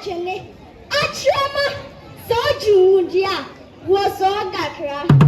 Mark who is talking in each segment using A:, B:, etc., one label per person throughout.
A: chene achama so judia was all dakra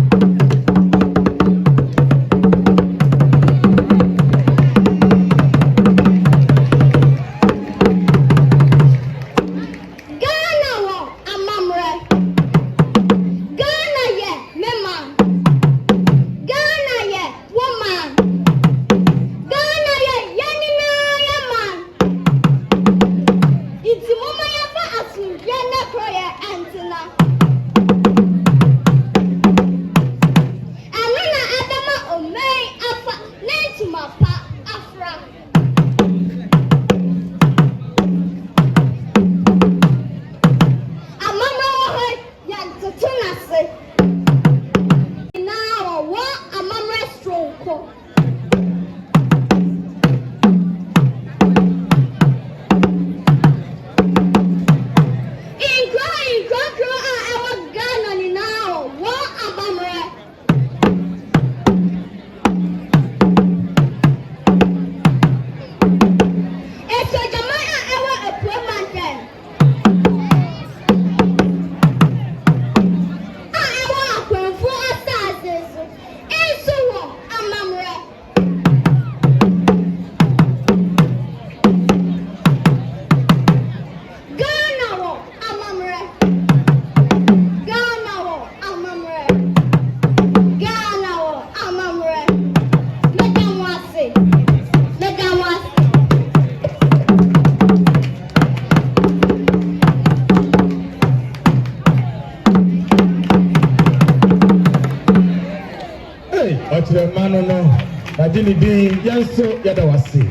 B: Adini bi yanso yada wasi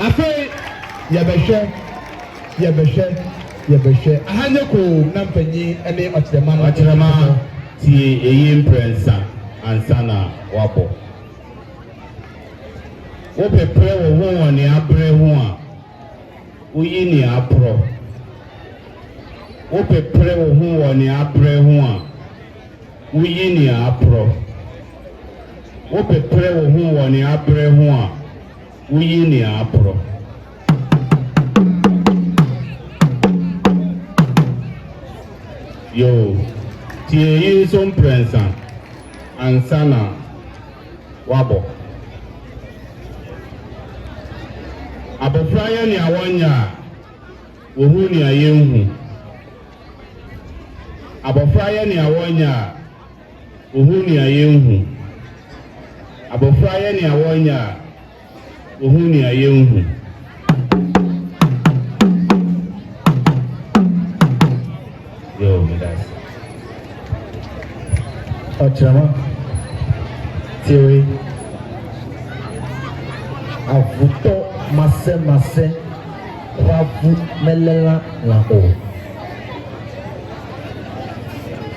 B: afei yabehwe ahanye ko nampanyi ene
C: otirema tie eyi imprensa ansana wabo wo pepre wo won ni abre ho a uyi ni apro wo pepre wo won ni abre ho a uyi ni apro wo pepre wo won ni abre ho a uyi ni apro yo tie yi so imprensa ansana wabo abofra ya ni awonya ohu ni ayenhu abofra ya ni awonya ohu ni ayenhu abofra ya ni awonya ohu ni ayenhu yo medas
B: Ochama Tiwi Avuto Mase Wavu Melela la o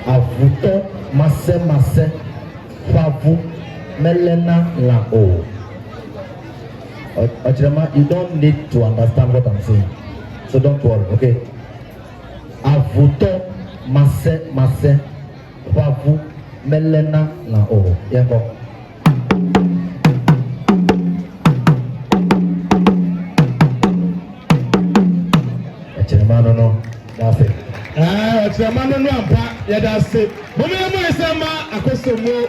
B: Avuto Mase Wavu Melena la o Ochama, you don't need to understand what I'm saying, so don't worry, okay? Avuto Mase Wavu Melena la o yego Achemano no that's it
C: achemano no ampa ya that's it mo me mo esema akosomo